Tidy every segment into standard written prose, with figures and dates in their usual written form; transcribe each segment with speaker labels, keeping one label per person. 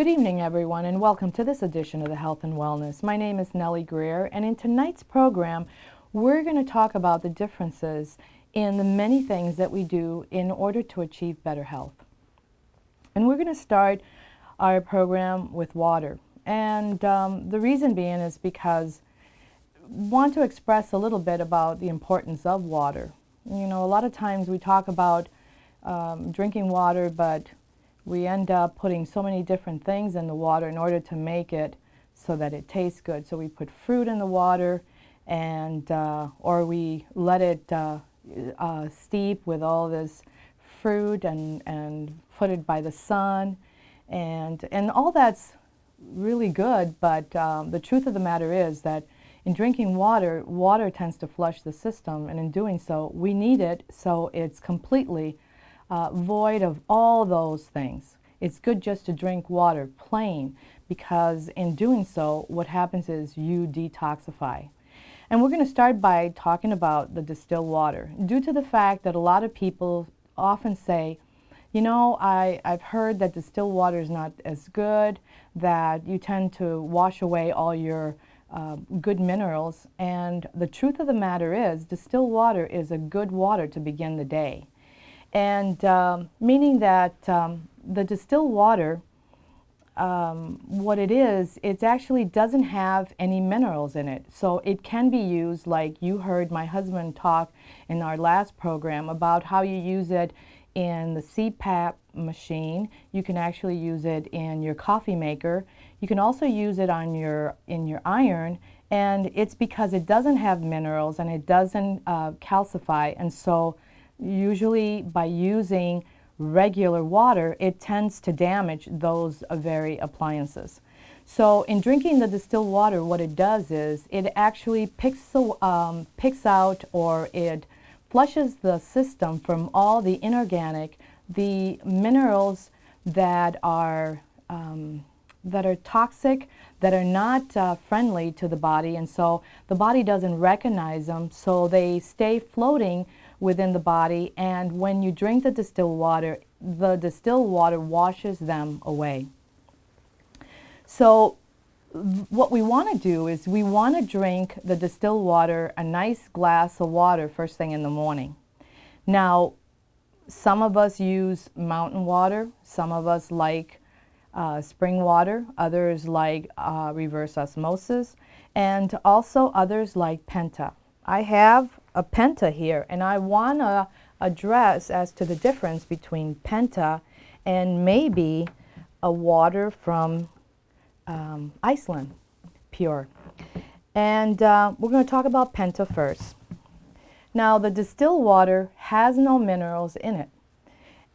Speaker 1: Good evening, everyone, and welcome to this edition of the Health and Wellness. My name is Nellie Greer, and in tonight's program, we're going to talk about the differences in the many things that we do in order to achieve better health. And we're going to start our program with water. And the reason being is because I want to express a little bit about the importance of water. You know, a lot of times we talk about drinking water, but we end up putting so many different things in the water in order to make it so that it tastes good. So we put fruit in the water, and or we let it steep with all this fruit and put it by the sun, and all that's really good. But the truth of the matter is that in drinking water, water tends to flush the system, and in doing so, we need it so it's completely void of all those things. It's good just to drink water plain, because in doing so, what happens is you detoxify. And we're going to start by talking about the distilled water, due to the fact that a lot of people often say, you know, I've heard that distilled water is not as good, that you tend to wash away all your good minerals. And the truth of the matter is, distilled water is a good water to begin the day. And meaning that the distilled water, what it is, it actually doesn't have any minerals in it. So it can be used, like you heard my husband talk in our last program about how you use it in the CPAP machine. You can actually use it in your coffee maker. You can also use it on in your iron. And it's because it doesn't have minerals and it doesn't calcify. And so usually by using regular water, it tends to damage those very appliances. So in drinking the distilled water, what it does is it actually picks out, or it flushes the system from all the inorganic, the minerals that are toxic, that are not friendly to the body, and so the body doesn't recognize them, so they stay floating within the body, and when you drink the distilled water washes them away. So what we want to do is we want to drink the distilled water, a nice glass of water, first thing in the morning. Now, some of us use mountain water, some of us like spring water, others like reverse osmosis, and also others like Penta. I have a Penta here, and I want to address as to the difference between Penta and maybe a water from Iceland, pure. And we're going to talk about Penta first. Now, the distilled water has no minerals in it,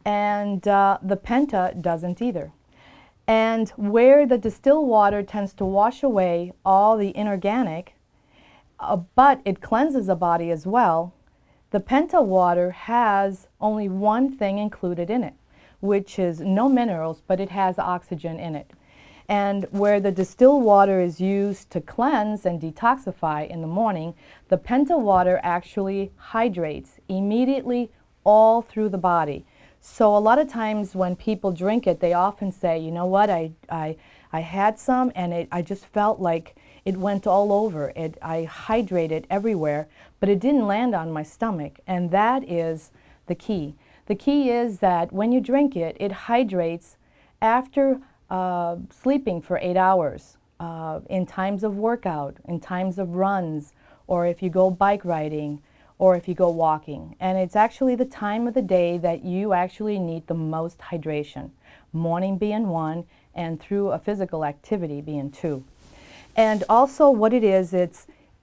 Speaker 1: and the Penta doesn't either. And where the distilled water tends to wash away all the inorganic, but it cleanses the body as well, the Penta water has only one thing included in it, which is no minerals, but it has oxygen in it. And where the distilled water is used to cleanse and detoxify in the morning, the Penta water actually hydrates immediately all through the body. So a lot of times when people drink it, they often say, you know what, I had some and I just felt like it went all over. I hydrated everywhere, but it didn't land on my stomach, and that is the key. The key is that when you drink it, it hydrates after sleeping for 8 hours, in times of workout, in times of runs, or if you go bike riding, or if you go walking. And it's actually the time of the day that you actually need the most hydration, morning being 1, and through a physical activity being 2. And also what it is,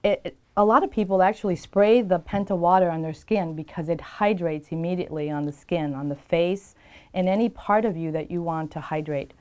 Speaker 1: a lot of people actually spray the Penta water on their skin because it hydrates immediately on the skin, on the face, and any part of you that you want to hydrate.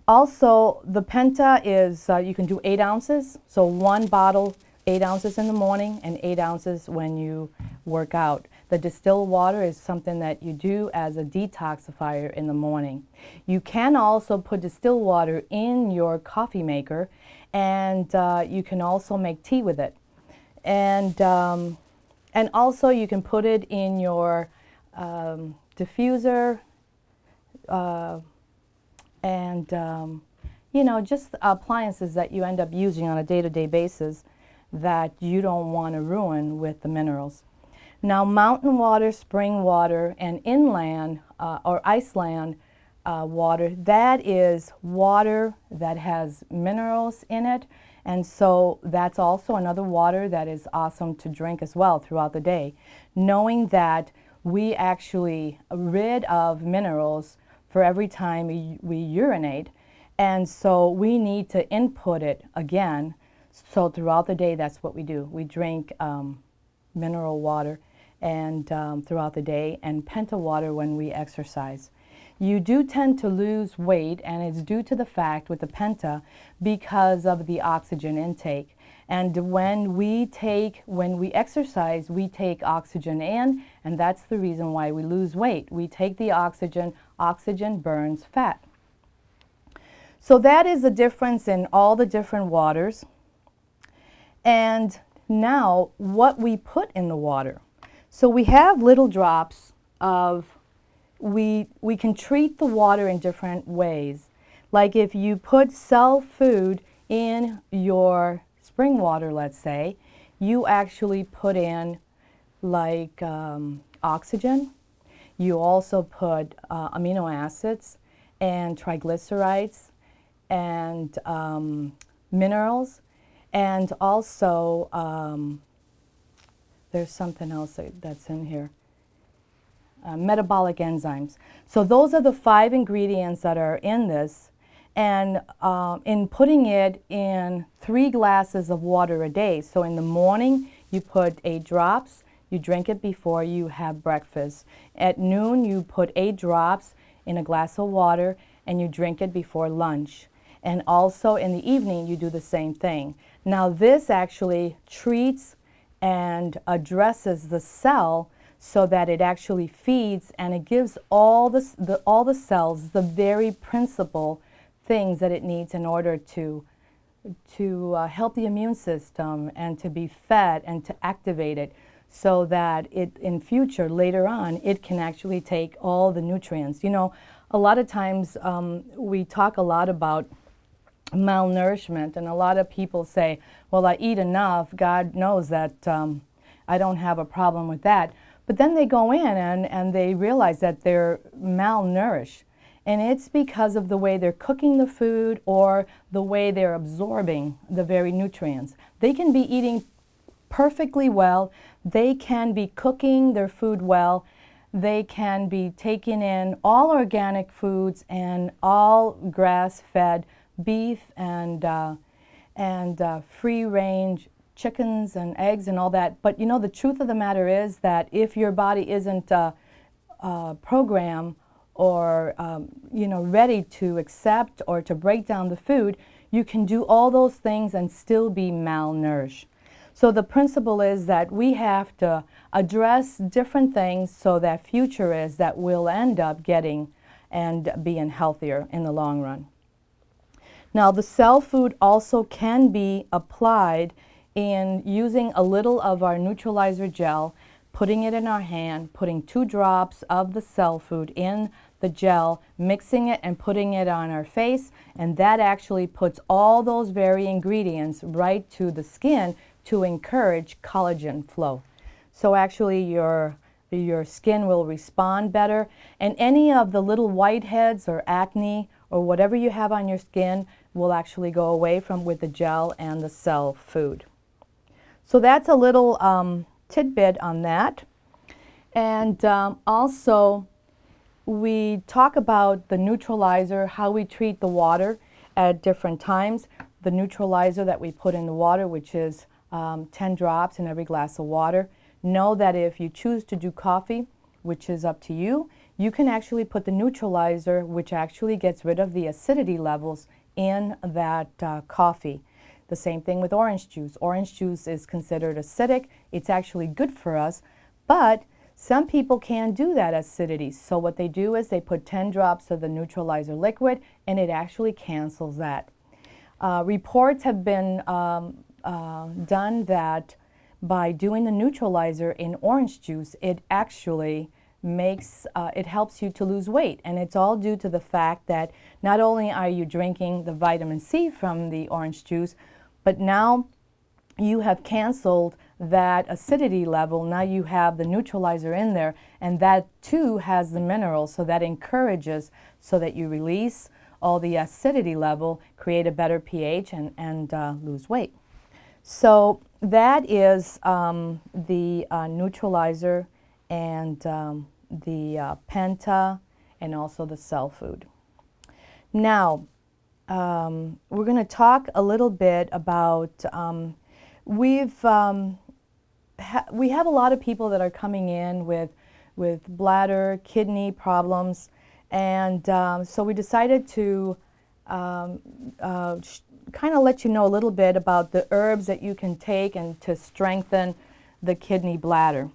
Speaker 1: Also, the Penta is, you can do 8 ounces, so 1 bottle, 8 ounces in the morning and 8 ounces when you work out. The distilled water is something that you do as a detoxifier in the morning. You can also put distilled water in your coffee maker, and you can also make tea with it. And also you can put it in your diffuser, and you know, just appliances that you end up using on a day-to-day basis that you don't want to ruin with the minerals. Now, mountain water, spring water, and inland or iceland water, that is water that has minerals in it, and so that's also another water that is awesome to drink as well throughout the day, knowing that we actually rid of minerals for every time we urinate, and so we need to input it again. So throughout the day, that's what we do. We drink mineral water and throughout the day, and penta water when we exercise. You do tend to lose weight, and it's due to the fact with the penta because of the oxygen intake. And when we exercise, we take oxygen in, and that's the reason why we lose weight. We take the oxygen, oxygen burns fat. So that is the difference in all the different waters. And now what we put in the water. So we have little drops of, we can treat the water in different ways. Like if you put cell food in your spring water, let's say, you actually put in like oxygen. You also put amino acids and triglycerides and minerals, and also there's something else that's in here. Metabolic enzymes. So those are the 5 ingredients that are in this, and in putting it in 3 glasses of water a day. So in the morning you put 8 drops, you drink it before you have breakfast. At noon you put 8 drops in a glass of water and you drink it before lunch. And also in the evening you do the same thing. Now this actually treats and addresses the cell so that it actually feeds, and it gives all the cells the very principal things that it needs in order to help the immune system and to be fed and to activate it, so that it in future later on it can actually take all the nutrients. You know, a lot of times we talk a lot about malnourishment, and a lot of people say, well, I eat enough, God knows that I don't have a problem with that. But then they go in and they realize that they're malnourished. And it's because of the way they're cooking the food or the way they're absorbing the very nutrients. They can be eating perfectly well. They can be cooking their food well. They can be taking in all organic foods and all grass-fed beef and free-range chickens and eggs and all that. But you know, the truth of the matter is that if your body isn't programmed or you know, ready to accept or to break down the food, you can do all those things and still be malnourished. So the principle is that we have to address different things so that future is that we'll end up getting and being healthier in the long run. Now the cell food also can be applied in using a little of our neutralizer gel, putting it in our hand, putting 2 drops of the cell food in the gel, mixing it and putting it on our face, and that actually puts all those very ingredients right to the skin to encourage collagen flow. So actually your skin will respond better, and any of the little whiteheads or acne or whatever you have on your skin will actually go away with the gel and the cell food. So that's a little tidbit on that. And also we talk about the neutralizer, how we treat the water at different times. The neutralizer that we put in the water, which is 10 drops in every glass of water. Know that if you choose to do coffee, which is up to you, you can actually put the neutralizer, which actually gets rid of the acidity levels in that coffee. The same thing with orange juice. Orange juice is considered acidic. It's actually good for us, but some people can't do that acidity. So what they do is they put 10 drops of the neutralizer liquid, and it actually cancels that. Reports have been done that by doing the neutralizer in orange juice, it actually it helps you to lose weight. And it's all due to the fact that not only are you drinking the vitamin C from the orange juice, but now you have canceled that acidity level. Now you have the neutralizer in there, and that too has the minerals, so that encourages so that you release all the acidity level, create a better pH, and lose weight. So that is the neutralizer and the Penta, and also the cell food. Now, we're going to talk a little bit about, we have a lot of people that are coming in with bladder, kidney problems, and so we decided to kind of let you know a little bit about the herbs that you can take and to strengthen the kidney bladder.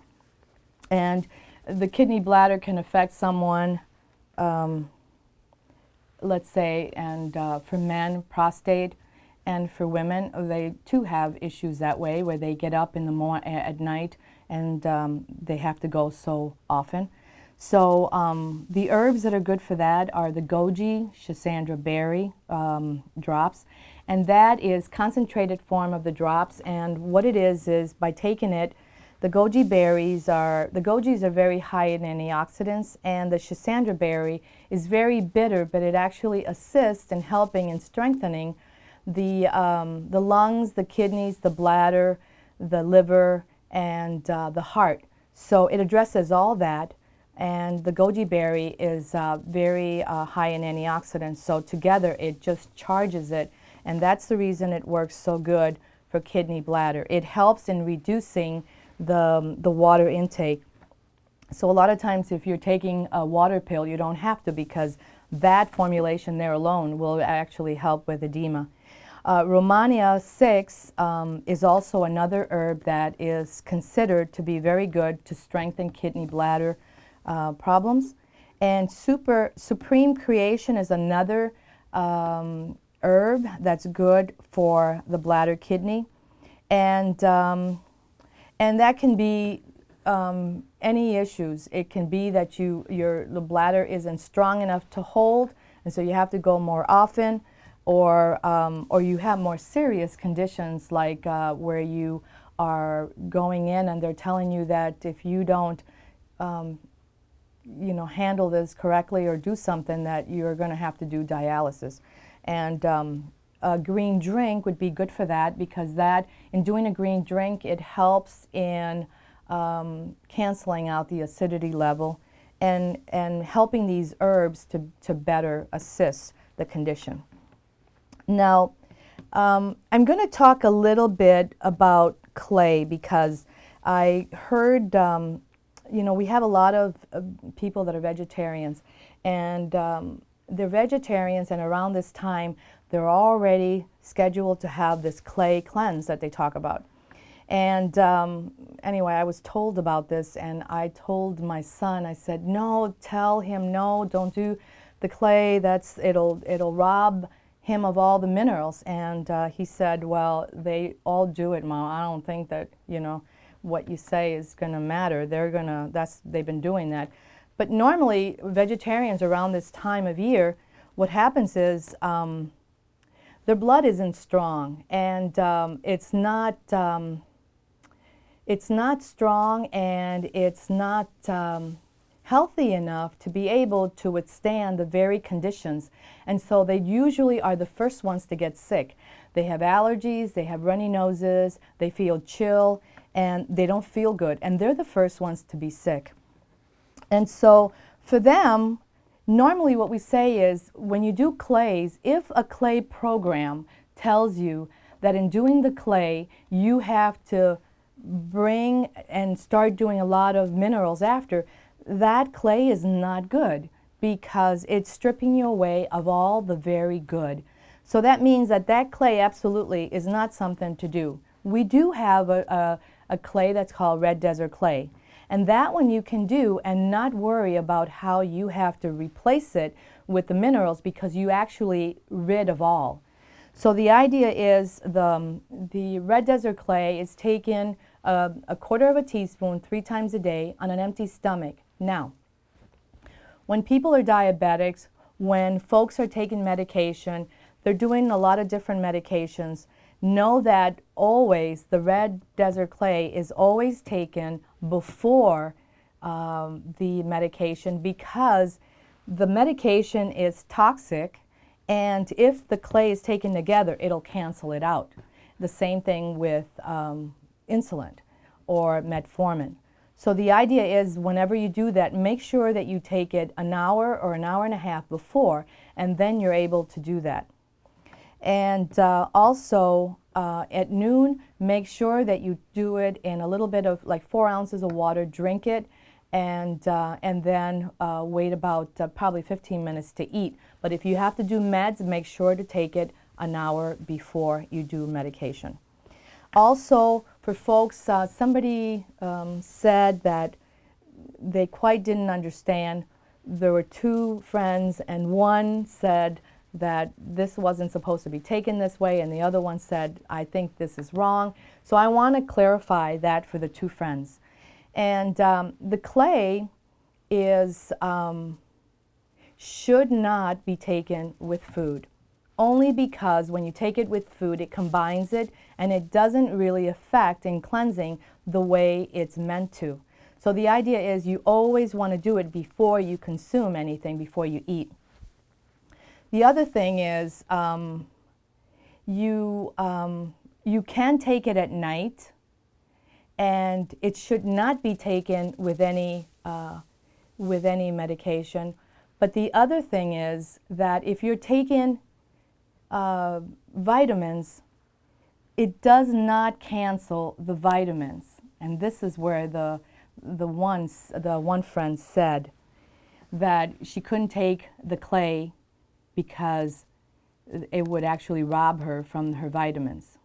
Speaker 1: And the kidney bladder can affect someone, let's say, and for men, prostate, and for women, they too have issues that way, where they get up in the at night and they have to go so often. So the herbs that are good for that are the goji, schisandra berry drops, and that is concentrated form of the drops. And what it is by taking it, the goji berries are very high in antioxidants, and the schisandra berry is very bitter, but it actually assists in helping and strengthening the lungs, the kidneys, the bladder, the liver, and the heart. So it addresses all that. And the goji berry is very high in antioxidants, so together it just charges it, and that's the reason it works so good for kidney bladder. It helps in reducing the water intake. So a lot of times if you're taking a water pill, you don't have to, because that formulation there alone will actually help with edema. Romania 6 is also another herb that is considered to be very good to strengthen kidney bladder problems. And Supreme Creation is another herb that's good for the bladder kidney. And that can be any issues. It can be that the bladder isn't strong enough to hold, and so you have to go more often, or you have more serious conditions like where you are going in and they're telling you that if you don't handle this correctly or do something, that you're going to have to do dialysis. And a green drink would be good for that, because in doing a green drink, it helps in canceling out the acidity level and helping these herbs to better assist the condition. Now, I'm going to talk a little bit about clay, because I heard we have a lot of people that are vegetarians, and they're vegetarians, and around this time they're already scheduled to have this clay cleanse that they talk about. And anyway, I was told about this, and I told my son, I said, no, tell him no, don't do the clay, it'll rob him of all the minerals. And he said, well, they all do it, Mom. I don't think that, what you say is going to matter. They've been doing that. But normally, vegetarians around this time of year, what happens is their blood isn't strong, and it's not strong, and it's not healthy enough to be able to withstand the very conditions. And so they usually are the first ones to get sick. They have allergies, they have runny noses, they feel chill, and they don't feel good, and they're the first ones to be sick. And so for them, normally what we say is, when you do clays, if a clay program tells you that in doing the clay, you have to bring and start doing a lot of minerals after, that clay is not good, because it's stripping you away of all the very good. So that means that clay absolutely is not something to do. We do have a clay that's called red desert clay. And that one you can do and not worry about how you have to replace it with the minerals, because you actually rid of all. So the idea is the red desert clay is taken a quarter of a teaspoon 3 times a day on an empty stomach. Now, when people are diabetics, when folks are taking medication, they're doing a lot of different medications. Know that always the red desert clay is always taken before the medication, because the medication is toxic, and if the clay is taken together, it'll cancel it out. The same thing with insulin or metformin. So the idea is, whenever you do that, make sure that you take it an hour or an hour and a half before, and then you're able to do that. And also at noon, make sure that you do it in a little bit of, like, 4 ounces of water, drink it, and then wait about probably 15 minutes to eat. But if you have to do meds, make sure to take it an hour before you do medication. Also, for folks, somebody said that they quite didn't understand. There were 2 friends, and one said that this wasn't supposed to be taken this way, and the other one said, I think this is wrong. So I want to clarify that for the 2 friends. And the clay is should not be taken with food, only because when you take it with food, it combines it, and it doesn't really affect in cleansing the way it's meant to. So the idea is you always want to do it before you consume anything, before you eat. The other thing is you can take it at night, and it should not be taken with any medication. But the other thing is that if you're taking vitamins, it does not cancel the vitamins. And this is where the one friend said that she couldn't take the clay because it would actually rob her from her vitamins.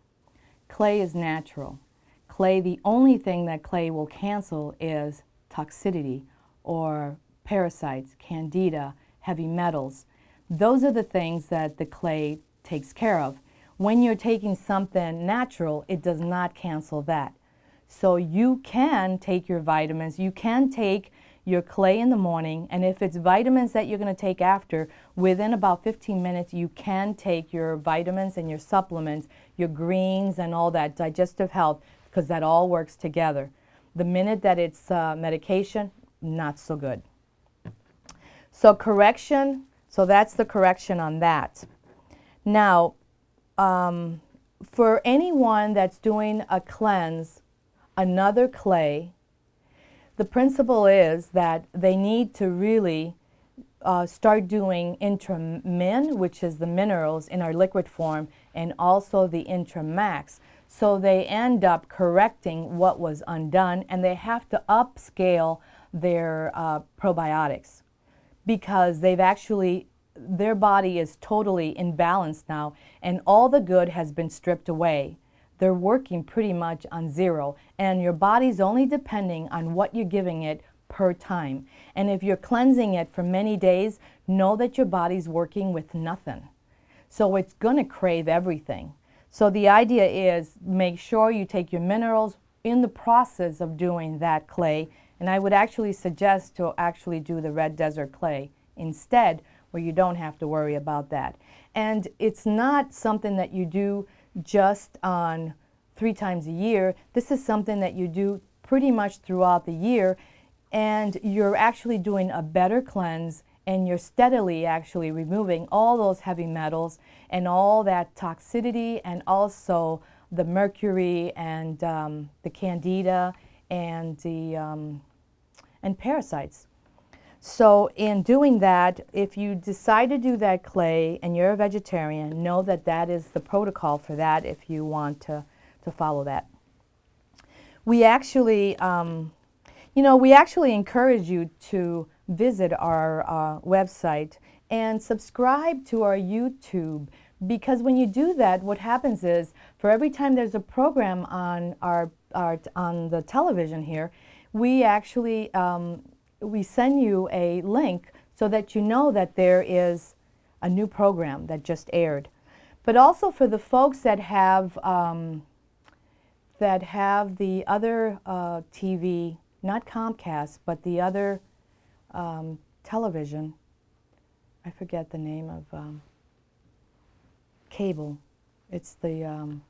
Speaker 1: Clay is natural. Clay, the only thing that clay will cancel is toxicity or parasites, candida, heavy metals. Those are the things that the clay takes care of. When you're taking something natural, it does not cancel that. So you can take your vitamins, you can take your clay in the morning, and if it's vitamins that you're going to take after, within about 15 minutes you can take your vitamins and your supplements, your greens and all that, digestive health, because that all works together. The minute that it's medication, not so good. So correction, so that's the correction on that. Now, for anyone that's doing a cleanse, another clay, the principle is that they need to really start doing intramin, which is the minerals in our liquid form, and also the intramax. So they end up correcting what was undone, and they have to upscale their probiotics, because they've actually, their body is totally imbalanced now, and all the good has been stripped away. They're working pretty much on zero, and your body's only depending on what you're giving it per time. And if you're cleansing it for many days, know that your body's working with nothing. So it's going to crave everything. So the idea is, make sure you take your minerals in the process of doing that clay, and I would actually suggest to actually do the red desert clay instead, where you don't have to worry about that. And it's not something that you do just on 3 times a year. This is something that you do pretty much throughout the year, and you're actually doing a better cleanse, and you're steadily actually removing all those heavy metals and all that toxicity, and also the mercury and the candida and the and parasites. So in doing that, if you decide to do that clay and you're a vegetarian, know that that is the protocol for that if you want to follow that. We actually, we actually encourage you to visit our website and subscribe to our YouTube, because when you do that, what happens is, for every time there's a program on on the television here, we actually we send you a link so that you know that there is a new program that just aired. But also for the folks that have the other TV, not Comcast, but the other television. I forget the name of cable. It's the,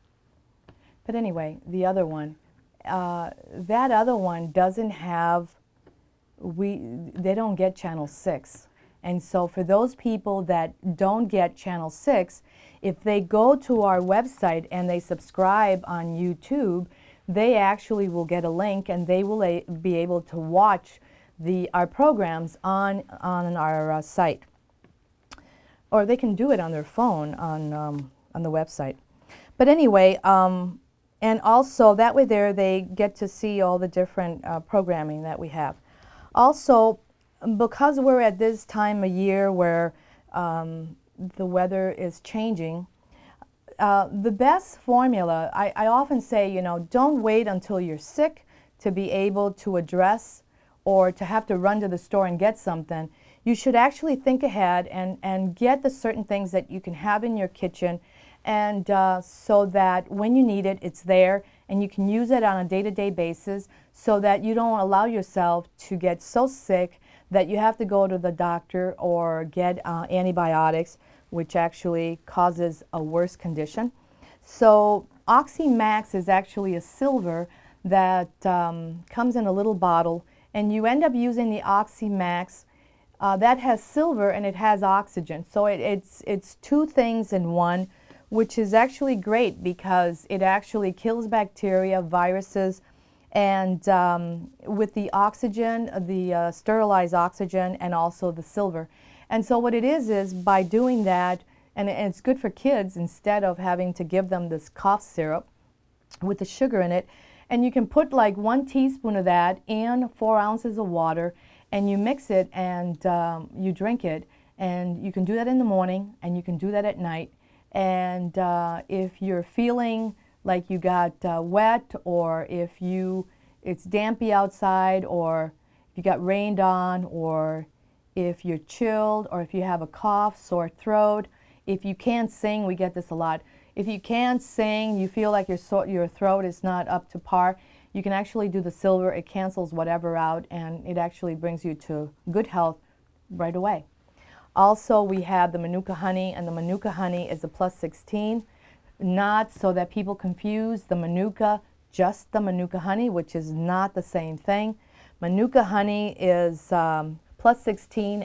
Speaker 1: but anyway, the other one. That other one doesn't have, they don't get channel 6. And so for those people that don't get channel 6, if they go to our website and they subscribe on YouTube, they actually will get a link and they will be able to watch our programs on our site. Or they can do it on their phone on the website. But anyway, and also that way there they get to see all the different programming that we have. Also, because we're at this time of year where the weather is changing, the best formula, I often say, you know, don't wait until you're sick to be able to address or to have to run to the store and get something. You should actually think ahead and get the certain things that you can have in your kitchen, and so that when you need it, it's there and you can use it on a day-to-day basis, so that you don't allow yourself to get so sick that you have to go to the doctor or get antibiotics, which actually causes a worse condition. So Oxy Max is actually a silver that comes in a little bottle, and you end up using the Oxy Max that has silver and it has oxygen. So it's two things in one, which is actually great because it actually kills bacteria, viruses, and with the oxygen, the sterilized oxygen, and also the silver. And so what it is by doing that, and it's good for kids instead of having to give them this cough syrup with the sugar in it. And you can put like 1 teaspoon of that in 4 ounces of water, and you mix it and you drink it. And you can do that in the morning and you can do that at night. And if you're feeling like you got wet, or if it's dampy outside, or if you got rained on, or if you're chilled, or if you have a cough, sore throat, if you can't sing, we get this a lot. If you can't sing, you feel like your throat is not up to par, you can actually do the silver. It cancels whatever out, and it actually brings you to good health right away. Also, we have the Manuka honey, and the Manuka honey is a plus 16. Not so that people confuse the Manuka, just the Manuka honey, which is not the same thing. Manuka honey is plus 16.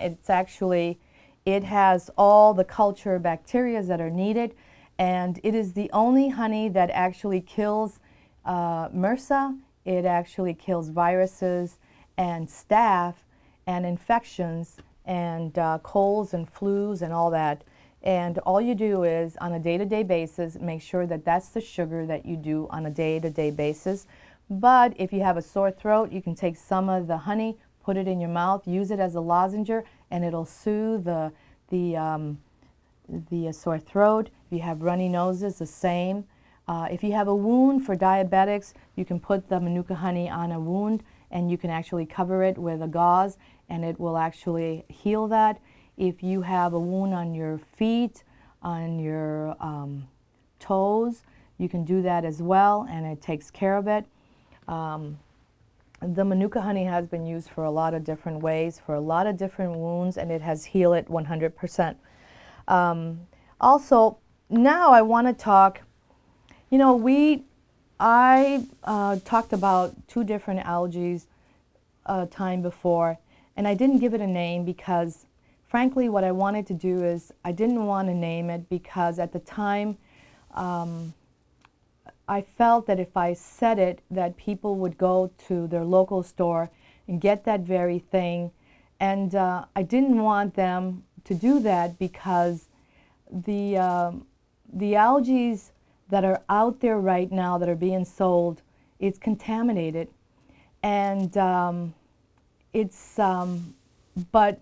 Speaker 1: It has all the culture bacteria that are needed, and it is the only honey that actually kills MRSA. It actually kills viruses and staph and infections and colds and flus and all that. And all you do is, on a day-to-day basis, make sure that that's the sugar that you do on a day-to-day basis. But if you have a sore throat, you can take some of the honey, put it in your mouth, use it as a lozenge, and it'll soothe the sore throat. If you have runny noses, the same. If you have a wound for diabetics, you can put the Manuka honey on a wound, and you can actually cover it with a gauze, and it will actually heal that. If you have a wound on your feet, on your toes, you can do that as well, and it takes care of it. The Manuka honey has been used for a lot of different ways, for a lot of different wounds, and it has healed it 100%. Also, now I want to talk, you know, I talked about 2 different algae time before, and I didn't give it a name because, frankly, what I wanted to do is I didn't want to name it because at the time I felt that if I said it, that people would go to their local store and get that very thing, and I didn't want them to do that because the algae that are out there right now that are being sold, it's contaminated, and but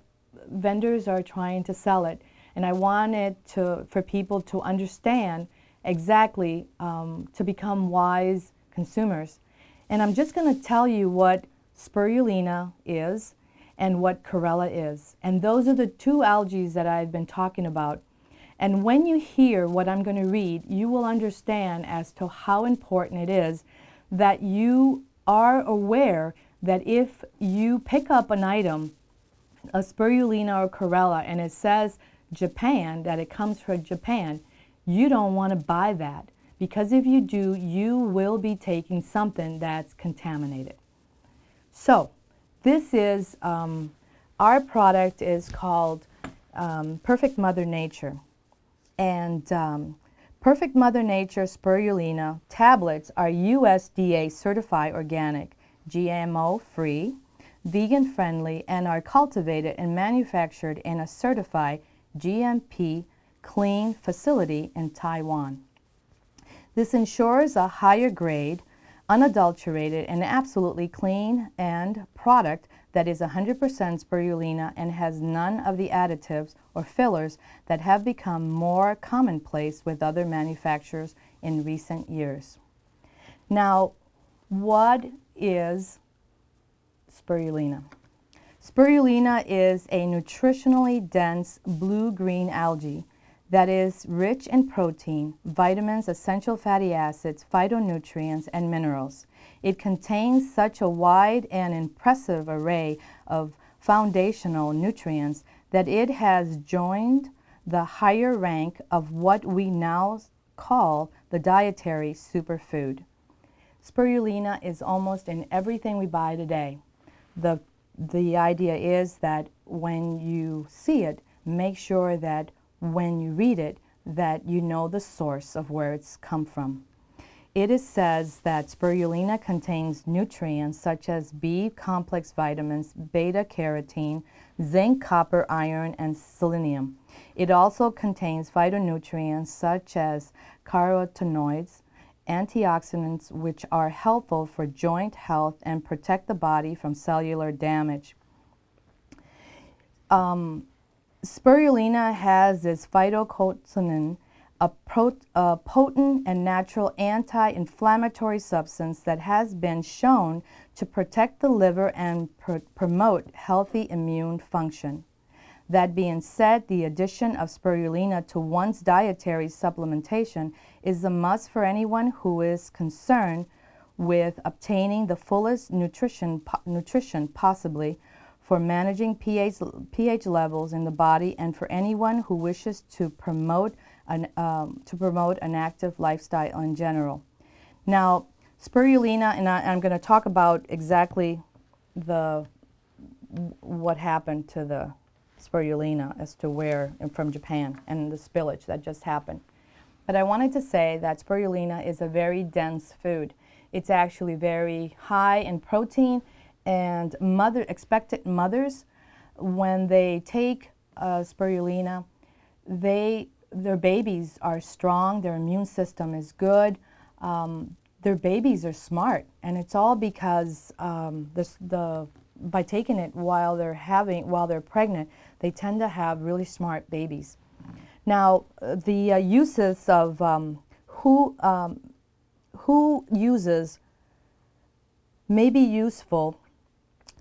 Speaker 1: vendors are trying to sell it, and I wanted for people to understand exactly, to become wise consumers. And I'm just going to tell you what spirulina is and what chlorella is. And those are the 2 algae that I've been talking about. And when you hear what I'm going to read, you will understand as to how important it is that you are aware that if you pick up an item a spirulina or chlorella and it says Japan, that it comes from Japan, you don't want to buy that, because if you do, you will be taking something that's contaminated. So this is, our product is called Perfect Mother Nature. And Perfect Mother Nature spirulina tablets are USDA certified organic, GMO free, vegan friendly, and are cultivated and manufactured in a certified GMP clean facility in Taiwan. This ensures a higher grade, unadulterated, and absolutely clean and product that is 100% spirulina and has none of the additives or fillers that have become more commonplace with other manufacturers in recent years. Now, what is spirulina? Spirulina is a nutritionally dense blue-green algae that is rich in protein, vitamins, essential fatty acids, phytonutrients, and minerals. It contains such a wide and impressive array of foundational nutrients that it has joined the higher rank of what we now call the dietary superfood. Spirulina is almost in everything we buy today. The idea is that when you see it, make sure that when you read it, that you know the source of where it's come from. It says that spirulina contains nutrients such as B complex vitamins, beta-carotene, zinc, copper, iron, and selenium. It also contains phytonutrients such as carotenoids, antioxidants, which are helpful for joint health and protect the body from cellular damage. Spirulina has this phytocotonin, a potent and natural anti-inflammatory substance that has been shown to protect the liver and promote healthy immune function. That being said, the addition of spirulina to one's dietary supplementation is a must for anyone who is concerned with obtaining the fullest nutrition possibly, for managing pH levels in the body, and for anyone who wishes to promote an active lifestyle in general. Now, spirulina, and I'm going to talk about exactly what happened to the spirulina as to where, and from Japan, and the spillage that just happened. But I wanted to say that spirulina is a very dense food. It's actually very high in protein, and expectant mothers, when they take spirulina, their babies are strong, their immune system is good, their babies are smart, and it's all because by taking it while they're pregnant, they tend to have really smart babies. Now, the uses of who uses may be useful.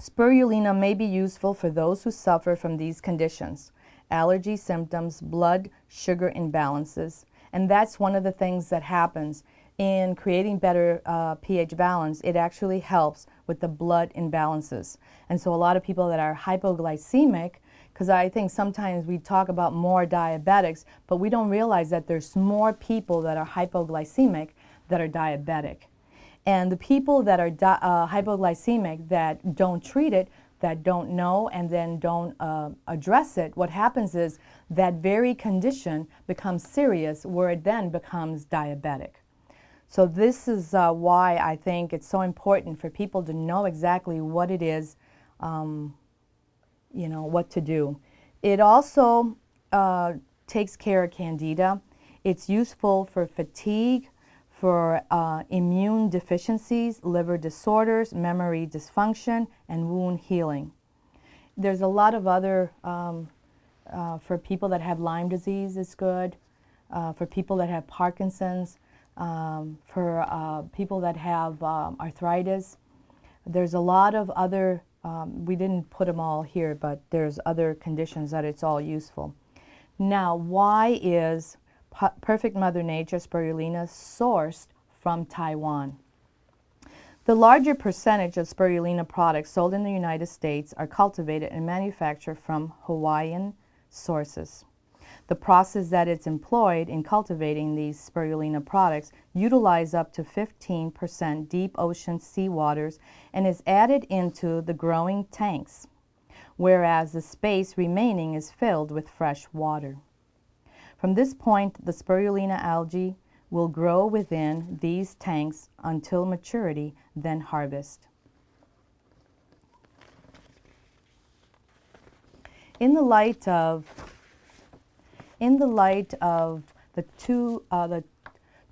Speaker 1: Spirulina may be useful for those who suffer from these conditions: allergy symptoms, blood sugar imbalances, and that's one of the things that happens in creating better pH balance. It actually helps with the blood imbalances. And so a lot of people that are hypoglycemic, because I think sometimes we talk about more diabetics, but we don't realize that there's more people that are hypoglycemic that are diabetic. And the people that are hypoglycemic that don't treat it, that don't know, and then don't address it, what happens is that very condition becomes serious, where it then becomes diabetic. So this is why I think it's so important for people to know exactly what it is, what to do. It also takes care of candida. It's useful for fatigue, for immune deficiencies, liver disorders, memory dysfunction, and wound healing. There's a lot of other, for people that have Lyme disease, it's good. For people that have Parkinson's, for people that have arthritis. There's a lot of other, we didn't put them all here, but there's other conditions that it's all useful. Now, why is Perfect Mother Nature spirulina sourced from Taiwan? The larger percentage of spirulina products sold in the United States are cultivated and manufactured from Hawaiian sources. The process that is employed in cultivating these spirulina products utilize up to 15% deep ocean seawaters and is added into the growing tanks, whereas the space remaining is filled with fresh water. From this point, the spirulina algae will grow within these tanks until maturity, then harvest. In the light of the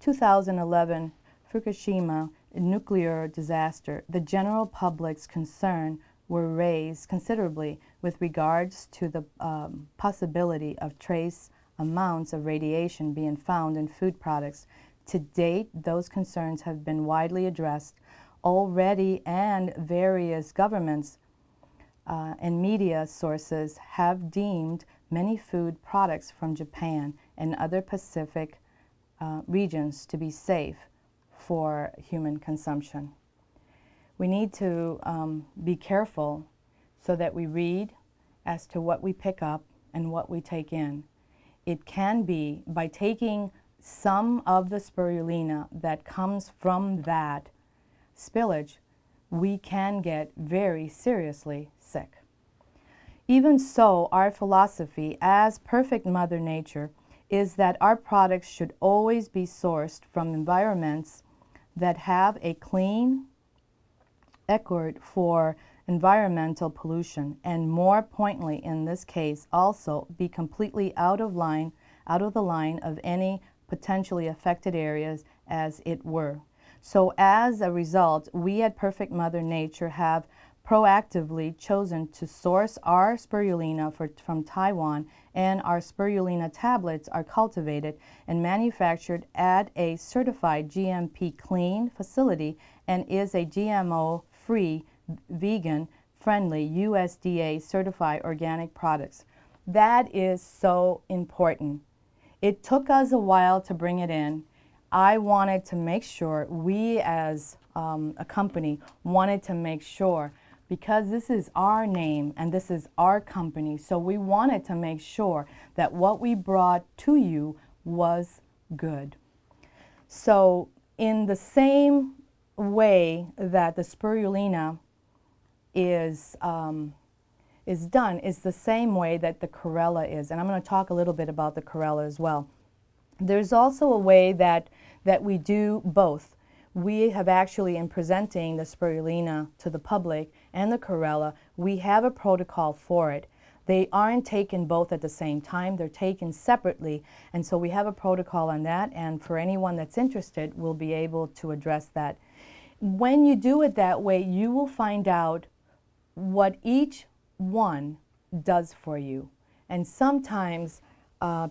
Speaker 1: 2011 Fukushima nuclear disaster, the general public's concern were raised considerably with regards to the possibility of trace amounts of radiation being found in food products. To date, those concerns have been widely addressed already, and various governments and media sources have deemed many food products from Japan and other Pacific regions to be safe for human consumption. We need to be careful so that we read as to what we pick up and what we take in. It can be by taking some of the spirulina that comes from that spillage, we can get very seriously sick. Even so, our philosophy as perfect Mother Nature is that our products should always be sourced from environments that have a clean record for environmental pollution, and more pointedly in this case also be completely out of the line of any potentially affected areas, as it were. So as a result, we at Perfect Mother Nature have proactively chosen to source our spirulina from Taiwan, and our spirulina tablets are cultivated and manufactured at a certified GMP clean facility and is a GMO-free, vegan-friendly, USDA certified organic products. That is so important. It took us a while to bring it in. I wanted to make sure, we as a company wanted to make sure, because this is our name and this is our company, so we wanted to make sure that what we brought to you was good. So in the same way that the spirulina is done is the same way that the chlorella is. And I'm going to talk a little bit about the chlorella as well. There's also a way that we do both. We have actually, in presenting the spirulina to the public and the chlorella, we have a protocol for it. They aren't taken both at the same time, they're taken separately, and so we have a protocol on that, and for anyone that's interested, we'll be able to address that. When you do it that way, you will find out what each one does for you. And sometimes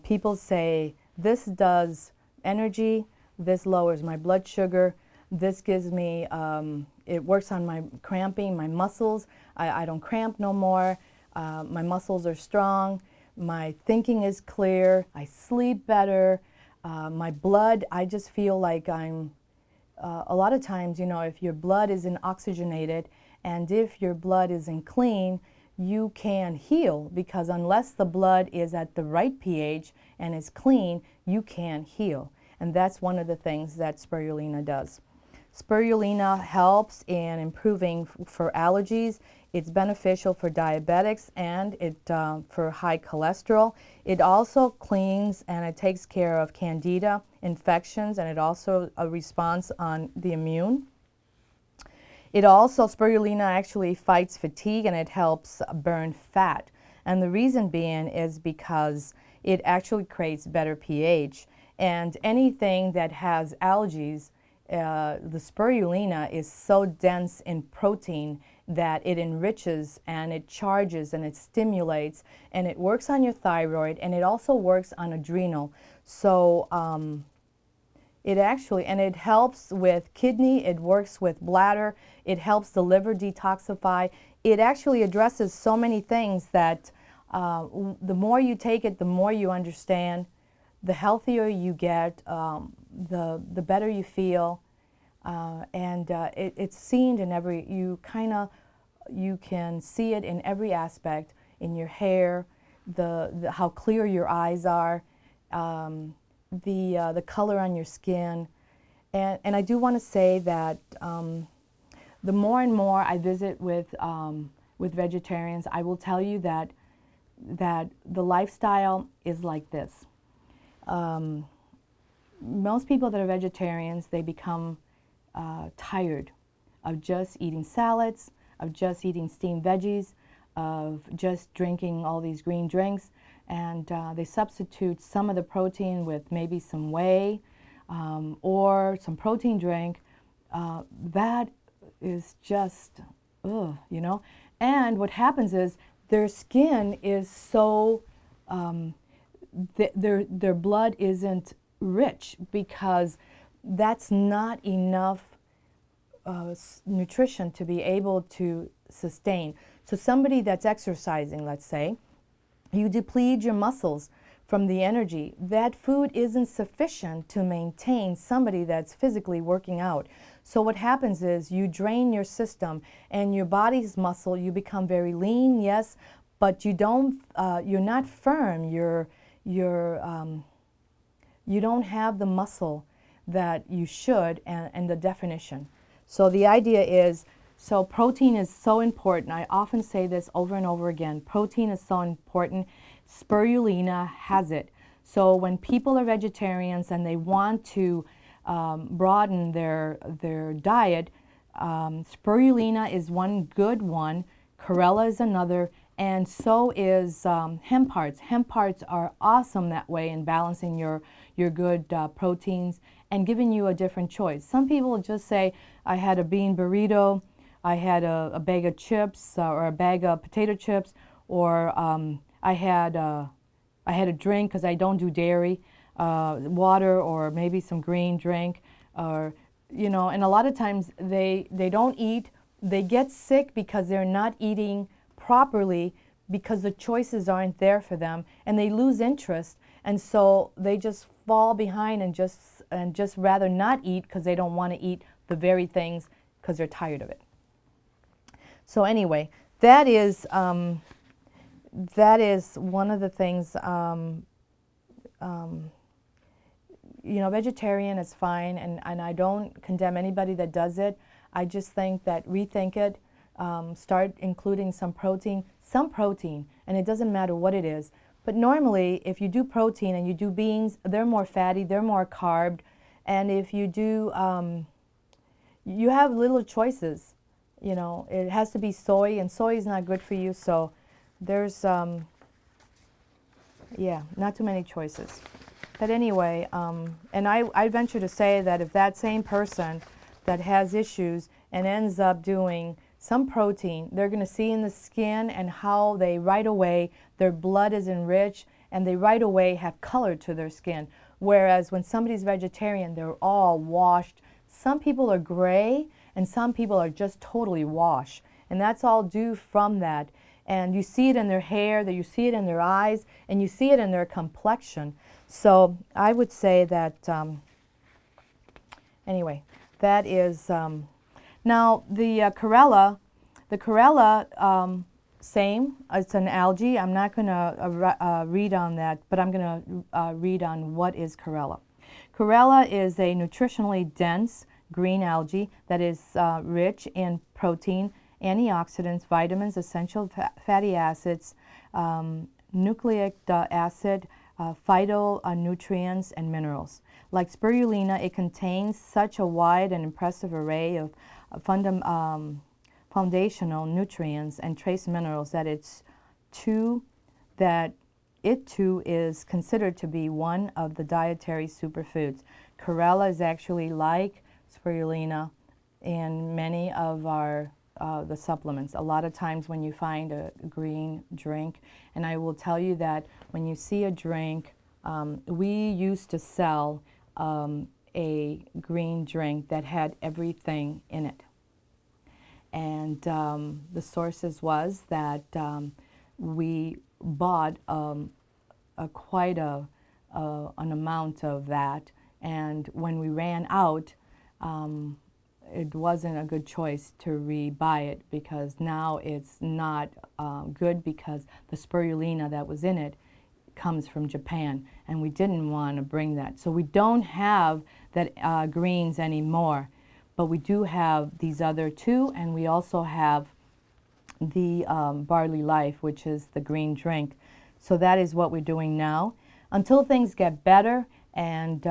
Speaker 1: people say, this does energy, this lowers my blood sugar, this gives me, it works on my cramping, my muscles, I don't cramp no more, my muscles are strong, my thinking is clear, I sleep better, my blood, I just feel like I'm, a lot of times, you know, if your blood isn't oxygenated and if your blood isn't clean, you can heal, because unless the blood is at the right pH and is clean, you can heal. And that's one of the things that spirulina does. Spirulina helps in improving for allergies. It's beneficial for diabetics and for high cholesterol. It also cleans and it takes care of candida infections, and it also responds on the immune. It also, spirulina actually fights fatigue and it helps burn fat. And the reason being is because it actually creates better pH. And anything that has algae, the spirulina is so dense in protein that it enriches and it charges and it stimulates, and it works on your thyroid, and it also works on adrenal. So it actually, and it helps with kidney, it works with bladder, it helps the liver detoxify. It actually addresses so many things that the more you take it, the more you understand, the healthier you get, the better you feel. It's seen in every, you can see it in every aspect, in your hair, how clear your eyes are, the color on your skin. And I do want to say that the more and more I visit with vegetarians, I will tell you that the lifestyle is like this. Most people that are vegetarians, they become tired of just eating salads, of just eating steamed veggies, of just drinking all these green drinks, and they substitute some of the protein with maybe some whey or some protein drink. That is just, ugh, you know. And what happens is their skin is so, their blood isn't rich because that's not enough nutrition to be able to sustain. So somebody that's exercising, let's say, you deplete your muscles from the energy. That food isn't sufficient to maintain somebody that's physically working out. So what happens is you drain your system and your body's muscle, you become very lean, yes, but you don't, you're not firm. You don't have the muscle that you should and the definition. So the idea is, so protein is so important. I often say this over and over again. Protein is so important. Spirulina has it. So when people are vegetarians and they want to broaden their diet, spirulina is one good one, chlorella is another, and so is hemp hearts. Hemp hearts are awesome that way in balancing your good proteins and giving you a different choice. Some people just say, I had a bean burrito, I had a bag of chips or a bag of potato chips, or I had a drink because I don't do dairy, water or maybe some green drink, or you know. And a lot of times they don't eat. They get sick because they're not eating properly because the choices aren't there for them, and they lose interest, and so they just fall behind and just rather not eat because they don't want to eat the very things because they're tired of it. So anyway, that is one of the things. You know, vegetarian is fine, and I don't condemn anybody that does it. I just think that rethink it, start including some protein, and it doesn't matter what it is. But normally, if you do protein and you do beans, they're more fatty, they're more carbed, and if you do, you have little choices. You know, it has to be soy, and soy is not good for you, so there's, yeah, not too many choices. But anyway, and I venture to say that if that same person that has issues and ends up doing some protein, they're going to see in the skin and how they right away, their blood is enriched and they right away have color to their skin. Whereas when somebody's vegetarian, they're all washed. Some people are gray and some people are just totally washed. And that's all due from that. And you see it in their hair, that you see it in their eyes, and you see it in their complexion. So I would say that, anyway, that is, now the chlorella, same, it's an algae. I'm not going to read on that, but I'm going to read on what is chlorella. Chlorella is a nutritionally dense green algae that is rich in protein, antioxidants, vitamins, essential fatty acids, nucleic acid, phytonutrients, and minerals. Like spirulina, it contains such a wide and impressive array of foundational nutrients and trace minerals that it too is considered to be one of the dietary superfoods. Chlorella is actually like spirulina in many of our the supplements. A lot of times when you find a green drink, and I will tell you that when you see a drink, we used to sell a green drink that had everything in it. And the sources was that we bought quite an amount of that, and when we ran out, it wasn't a good choice to re-buy it, because now it's not good, because the spirulina that was in it comes from Japan, and we didn't want to bring that. So we don't have that greens anymore, but we do have these other two, and we also have the Barley Life, which is the green drink. So that is what we're doing now until things get better. And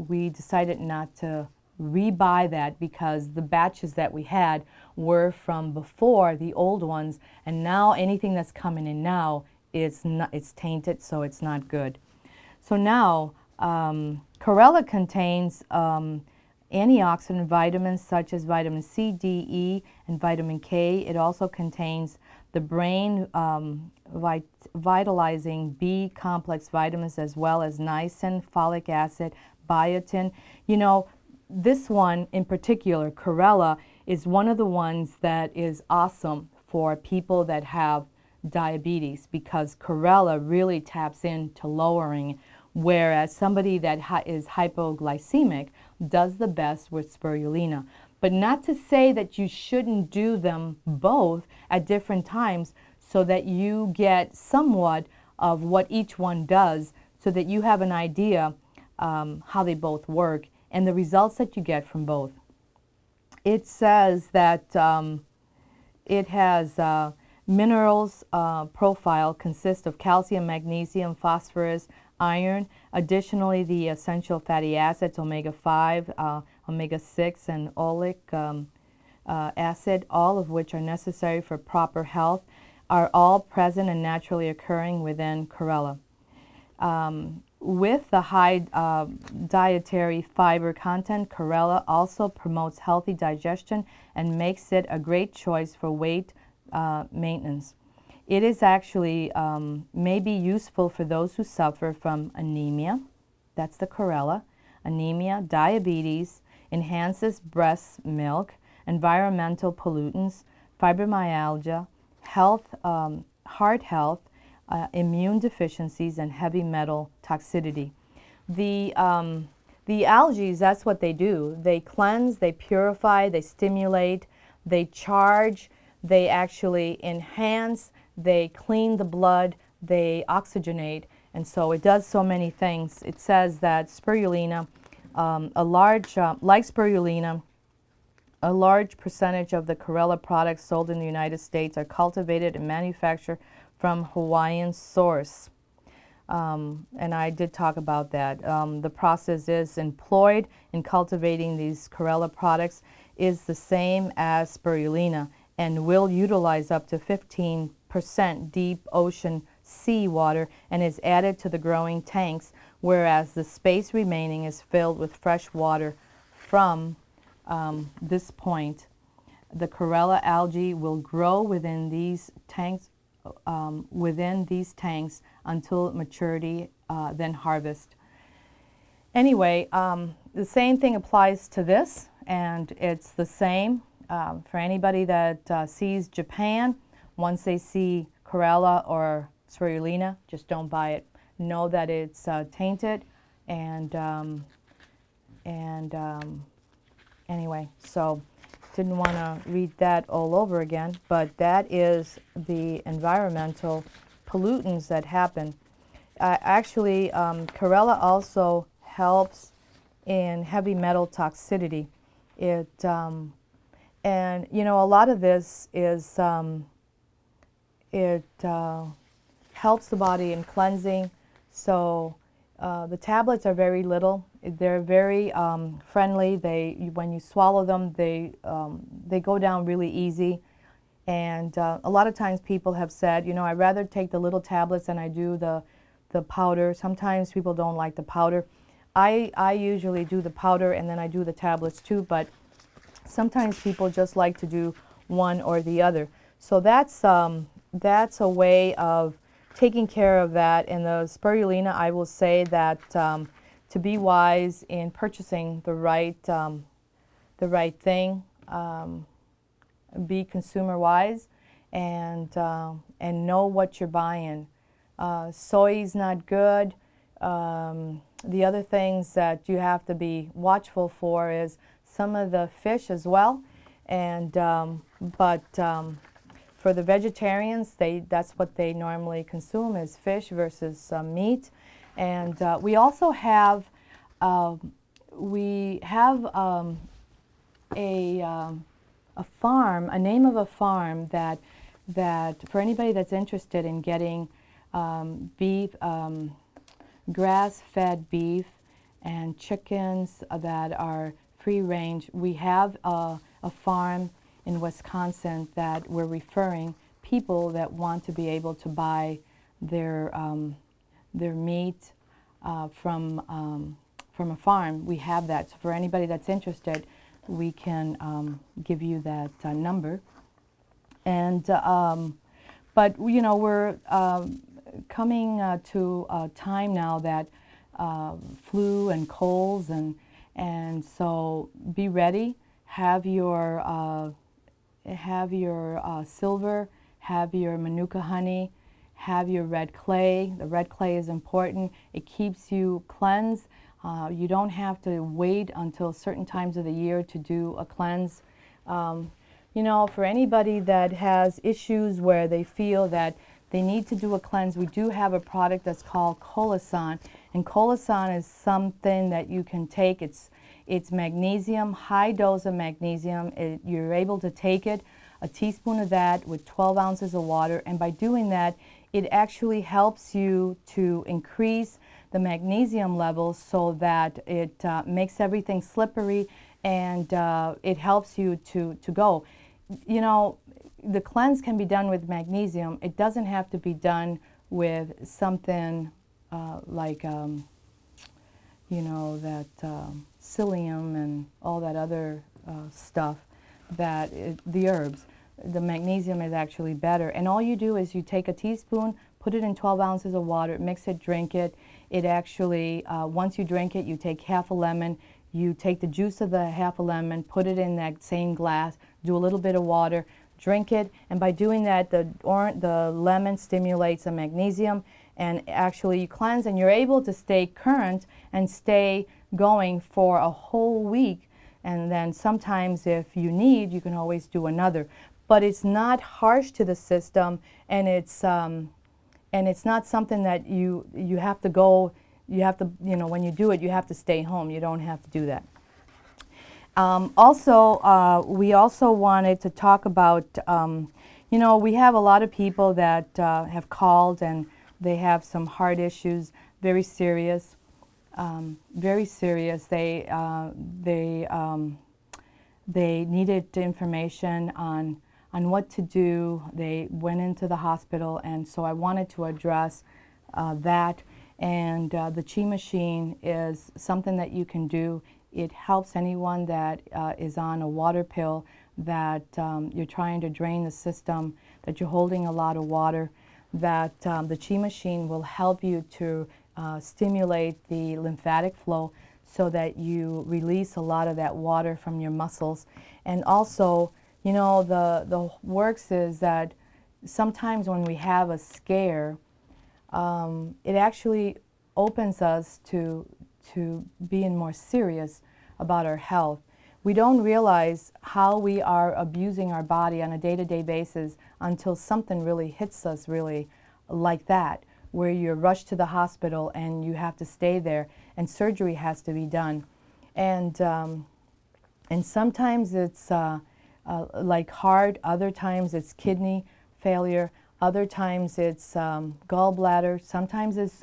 Speaker 1: we decided not to rebuy that, because the batches that we had were from before, the old ones, and now anything that's coming in now is not, it's tainted, so it's not good. So now Chlorella contains antioxidant vitamins such as vitamin C, D, E, and vitamin K. It also contains the brain vitalizing B complex vitamins, as well as niacin, folic acid, biotin. You know, this one in particular, Chlorella, is one of the ones that is awesome for people that have diabetes, because Chlorella really taps into lowering, whereas somebody that is hypoglycemic does the best with spirulina. But not to say that you shouldn't do them both at different times, so that you get somewhat of what each one does, so that you have an idea how they both work and the results that you get from both. It says that it has minerals profile consists of calcium, magnesium, phosphorus, iron. Additionally, the essential fatty acids, omega-5, omega-6, and oleic acid, all of which are necessary for proper health, are all present and naturally occurring within Chlorella. With the high dietary fiber content, Chlorella also promotes healthy digestion and makes it a great choice for weight maintenance. It is actually may be useful for those who suffer from anemia. That's the Chlorella. Anemia, diabetes, enhances breast milk, environmental pollutants, fibromyalgia, health, heart health, immune deficiencies, and heavy metal toxicity. The algae, that's what they do. They cleanse, they purify, they stimulate, they charge, they actually enhance, they clean the blood, they oxygenate, and so it does so many things. It says that spirulina, like spirulina, a large percentage of the Chlorella products sold in the United States are cultivated and manufactured from Hawaiian source. And I did talk about that. The process is employed in cultivating these Chlorella products is the same as spirulina, and will utilize up to 15% deep ocean seawater, and is added to the growing tanks, whereas the space remaining is filled with fresh water from this point. The Chlorella algae will grow within these tanks until maturity, then harvest. Anyway, the same thing applies to this, and it's the same for anybody that sees Japan. Once they see Chlorella or spirulina, just don't buy it. Know that it's tainted, and anyway, so didn't want to read that all over again, but that is the environmental pollutants that happen. Actually, Chlorella also helps in heavy metal toxicity. It and you know, a lot of this is it helps the body in cleansing. So the tablets are very little. They're very friendly. When you swallow them, they go down really easy. And a lot of times people have said, you know, I'd rather take the little tablets than I do the powder. Sometimes people don't like the powder. I usually do the powder, and then I do the tablets too, but sometimes people just like to do one or the other. So that's a way of taking care of that. And the spirulina, I will say that to be wise in purchasing the right thing, be consumer wise, and know what you're buying. Soy is not good. The other things that you have to be watchful for is some of the fish as well. And but for the vegetarians, that's what they normally consume is fish versus meat. And we also have a farm, a name of a farm that for anybody that's interested in getting beef, grass-fed beef and chickens that are free range. We have a farm in Wisconsin that we're referring people that want to be able to buy their meat from a farm. We have that. So for anybody that's interested, we can give you that number. And but you know, we're coming to a time now that flu and colds, and so be ready. Have your silver, have your manuka honey, have your red clay. The red clay is important. It keeps you cleansed. You don't have to wait until certain times of the year to do a cleanse. You know, for anybody that has issues where they feel that they need to do a cleanse, we do have a product that's called Colasan. And Colasan is something that you can take. It's magnesium, high dose of magnesium. You're able to take it, a teaspoon of that with 12 ounces of water. And by doing that, it actually helps you to increase the magnesium levels so that it makes everything slippery, and it helps you to go. You know, the cleanse can be done with magnesium. It doesn't have to be done with something like, you know, that psyllium and all that other stuff, the herbs. The magnesium is actually better. And all you do is you take a teaspoon, put it in 12 ounces of water, mix it, drink it. It actually, once you drink it, you take half a lemon. You take the juice of the half a lemon, put it in that same glass, do a little bit of water, drink it, and by doing that, the lemon stimulates the magnesium, and actually you cleanse, and you're able to stay current and stay going for a whole week. And then sometimes if you need, you can always do another. But it's not harsh to the system, and it's not something that you have to go. You have to, you know, when you do it, you have to stay home. You don't have to do that. We also wanted to talk about, you know, we have a lot of people that have called and they have some heart issues, very serious, very serious. They needed information on what to do. They went into the hospital, and so I wanted to address that. And the Chi machine is something that you can do. It helps anyone that is on a water pill, that you're trying to drain the system, that you're holding a lot of water, that the Chi machine will help you to stimulate the lymphatic flow so that you release a lot of that water from your muscles. And also, you know, the works is that sometimes when we have a scare, it actually opens us to being more serious about our health. We don't realize how we are abusing our body on a day-to-day basis until something really hits us really like that, where you're rushed to the hospital and you have to stay there and surgery has to be done. And sometimes it's like heart, other times it's kidney failure, other times it's gallbladder, sometimes it's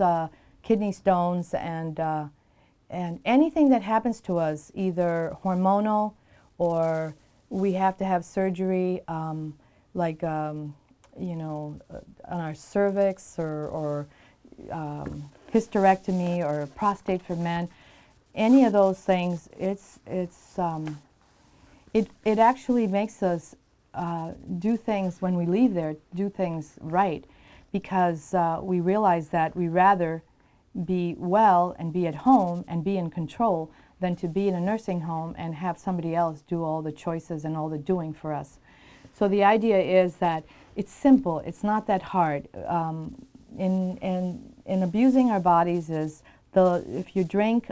Speaker 1: kidney stones, and anything that happens to us, either hormonal or we have to have surgery, like you know, on our cervix or hysterectomy or prostate for men, any of those things, it actually makes us do things when we leave there, do things right, because we realize that we rather be well and be at home and be in control than to be in a nursing home and have somebody else do all the choices and all the doing for us. So the idea is that it's simple, it's not that hard. In abusing our bodies is, if you drink,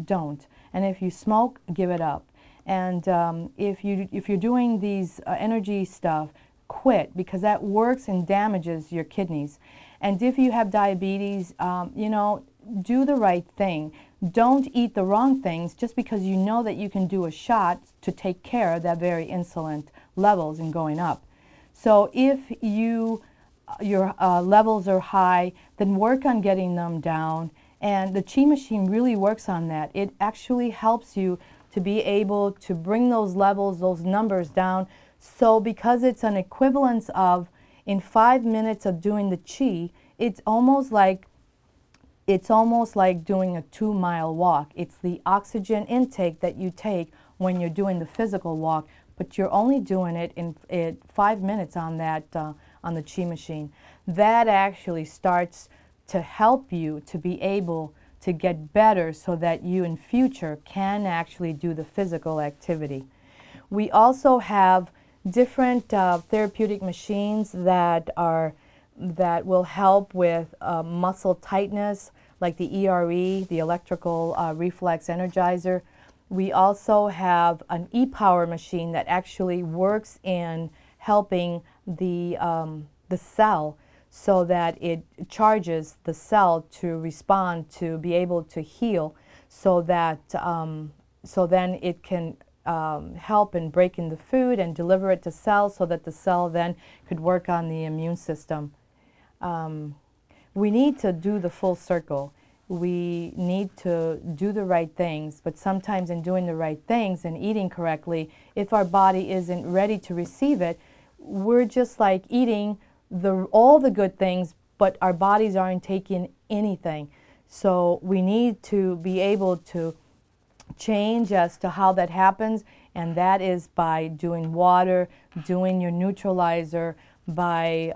Speaker 1: don't. And if you smoke, give it up. And if you're doing these energy stuff, quit, because that works and damages your kidneys. And if you have diabetes, you know, do the right thing. Don't eat the wrong things just because you know that you can do a shot to take care of that very insulin levels and going up. So if your levels are high, then work on getting them down. And the Chi machine really works on that. It actually helps you to be able to bring those levels, those numbers down. So because it's an equivalence of, in 5 minutes of doing the Chi, it's almost like doing a 2-mile walk. It's the oxygen intake that you take when you're doing the physical walk, but you're only doing it in 5 minutes on that on the Chi machine. That actually starts to help you to be able to get better so that you in future can actually do the physical activity. We also have different therapeutic machines that will help with muscle tightness, like the ERE, the electrical reflex energizer. We also have an e-power machine that actually works in helping the cell, so that it charges the cell to respond, to be able to heal, so that so then it can help in breaking the food and deliver it to cells, so that the cell then could work on the immune system. We need to do the full circle. We need to do the right things, but sometimes in doing the right things and eating correctly, if our body isn't ready to receive it, we're just like eating all the good things, but our bodies aren't taking anything. So we need to be able to change as to how that happens, and that is by doing water, doing your neutralizer, by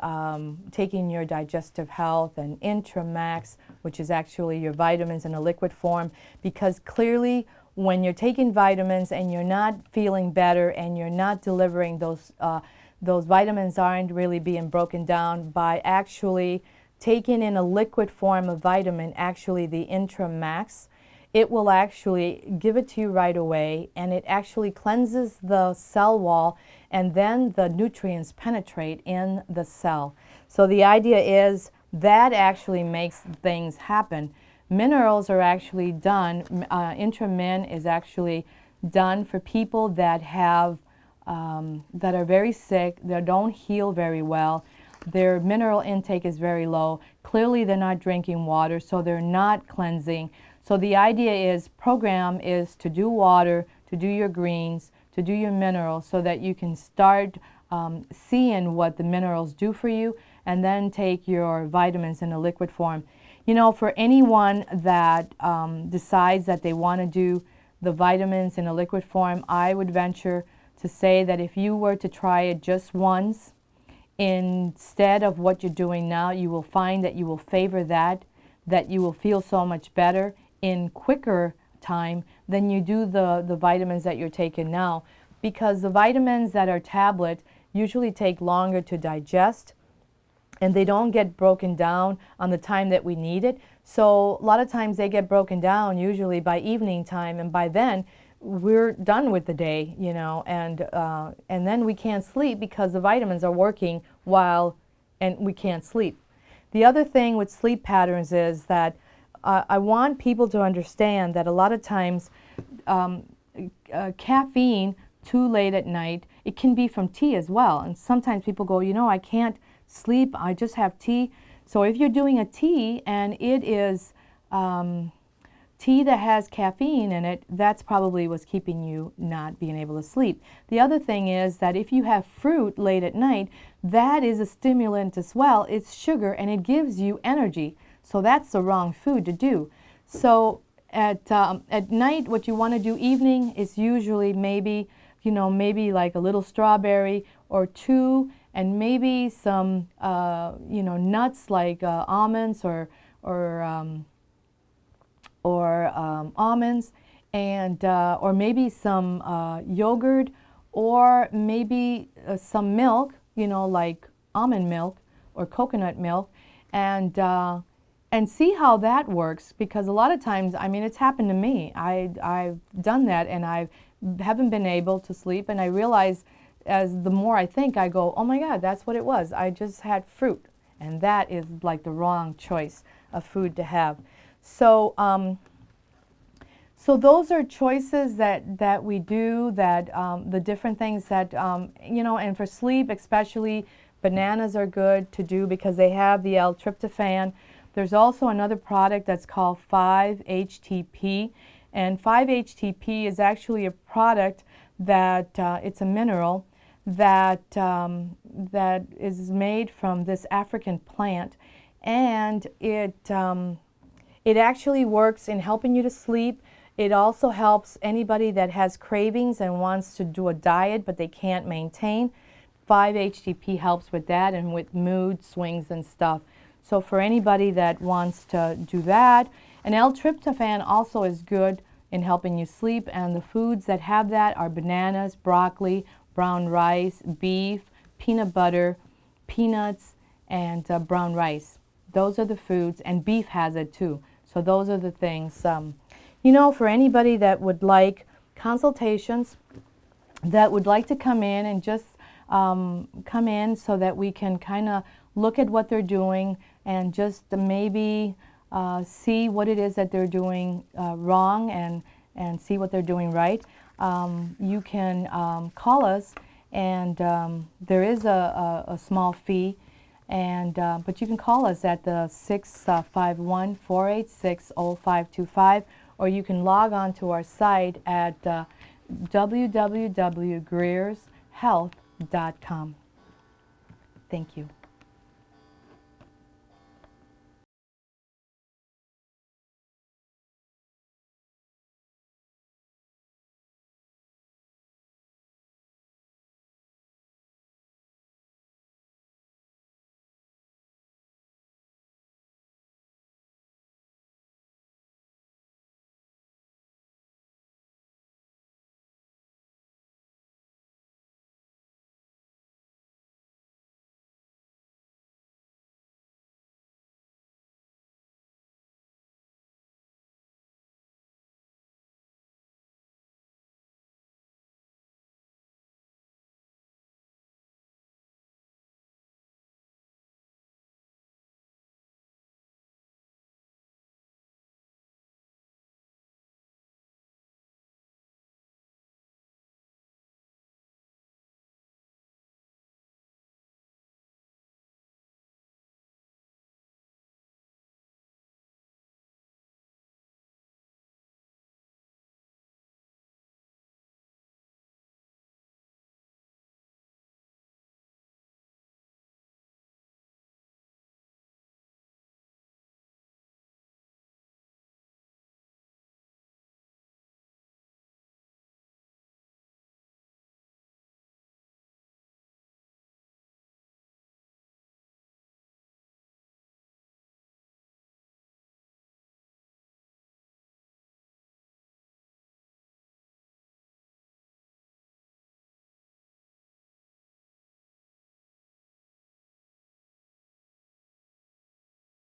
Speaker 1: taking your digestive health and Intramax, which is actually your vitamins in a liquid form, because clearly when you're taking vitamins and you're not feeling better and you're not delivering those vitamins aren't really being broken down, by actually taking in a liquid form of vitamin, actually the Intramax, it will actually give it to you right away, and it actually cleanses the cell wall, and then the nutrients penetrate in the cell. So the idea is that actually makes things happen. Minerals are actually done, Intramin is actually done for people that have that are very sick, that don't heal very well. Their mineral intake is very low. Clearly they're not drinking water, so they're not cleansing. So the idea is, program is to do water, to do your greens, to do your minerals, so that you can start seeing what the minerals do for you, and then take your vitamins in a liquid form. You know, for anyone that decides that they want to do the vitamins in a liquid form, I would venture to say that if you were to try it just once, instead of what you're doing now, you will find that you will favor that you will feel so much better in quicker time than you do the vitamins that you're taking now, because the vitamins that are tablet usually take longer to digest, and they don't get broken down on the time that we need it. So a lot of times they get broken down usually by evening time, and by then we're done with the day, you know, and then we can't sleep because the vitamins are working and we can't sleep. The other thing with sleep patterns is that I want people to understand that a lot of times caffeine too late at night, it can be from tea as well. And sometimes people go, you know, I can't sleep, I just have tea. So if you're doing a tea and it is tea that has caffeine in it, that's probably what's keeping you not being able to sleep. The other thing is that if you have fruit late at night, that is a stimulant as well. It's sugar and it gives you energy. So that's the wrong food to do. So at night, what you want to do evening is usually maybe like a little strawberry or two, and maybe some nuts like almonds or almonds, and or maybe some yogurt, or maybe some milk, like almond milk or coconut milk, and see how that works, because a lot of times, I mean, it's happened to me. I've done that, and I've haven't been able to sleep, and I realize as the more I think, I go, oh my God, that's what it was. I just had fruit, and that is like the wrong choice of food to have. So, so those are choices that we do, that the different things that, you know, and for sleep especially, bananas are good to do because they have the L-tryptophan. There's also another product that's called 5-HTP, and 5-HTP is actually a product that, it's a mineral that, that is made from this African plant, and it actually works in helping you to sleep. It also helps anybody that has cravings and wants to do a diet but they can't maintain. 5-HTP helps with that and with mood swings and stuff. So for anybody that wants to do that, and L-tryptophan also is good in helping you sleep, and the foods that have that are bananas, broccoli, brown rice, beef, peanut butter, peanuts, and brown rice. Those are the foods, and beef has it too. So those are the things. You know, for anybody that would like consultations, that would like to come in and just come in so that we can kind of look at what they're doing and just maybe see what it is that they're doing wrong and see what they're doing right. You can call us, and there is a small fee, and but you can call us at the 651-486-0525, or you can log on to our site at www.greershealth.com. Thank you.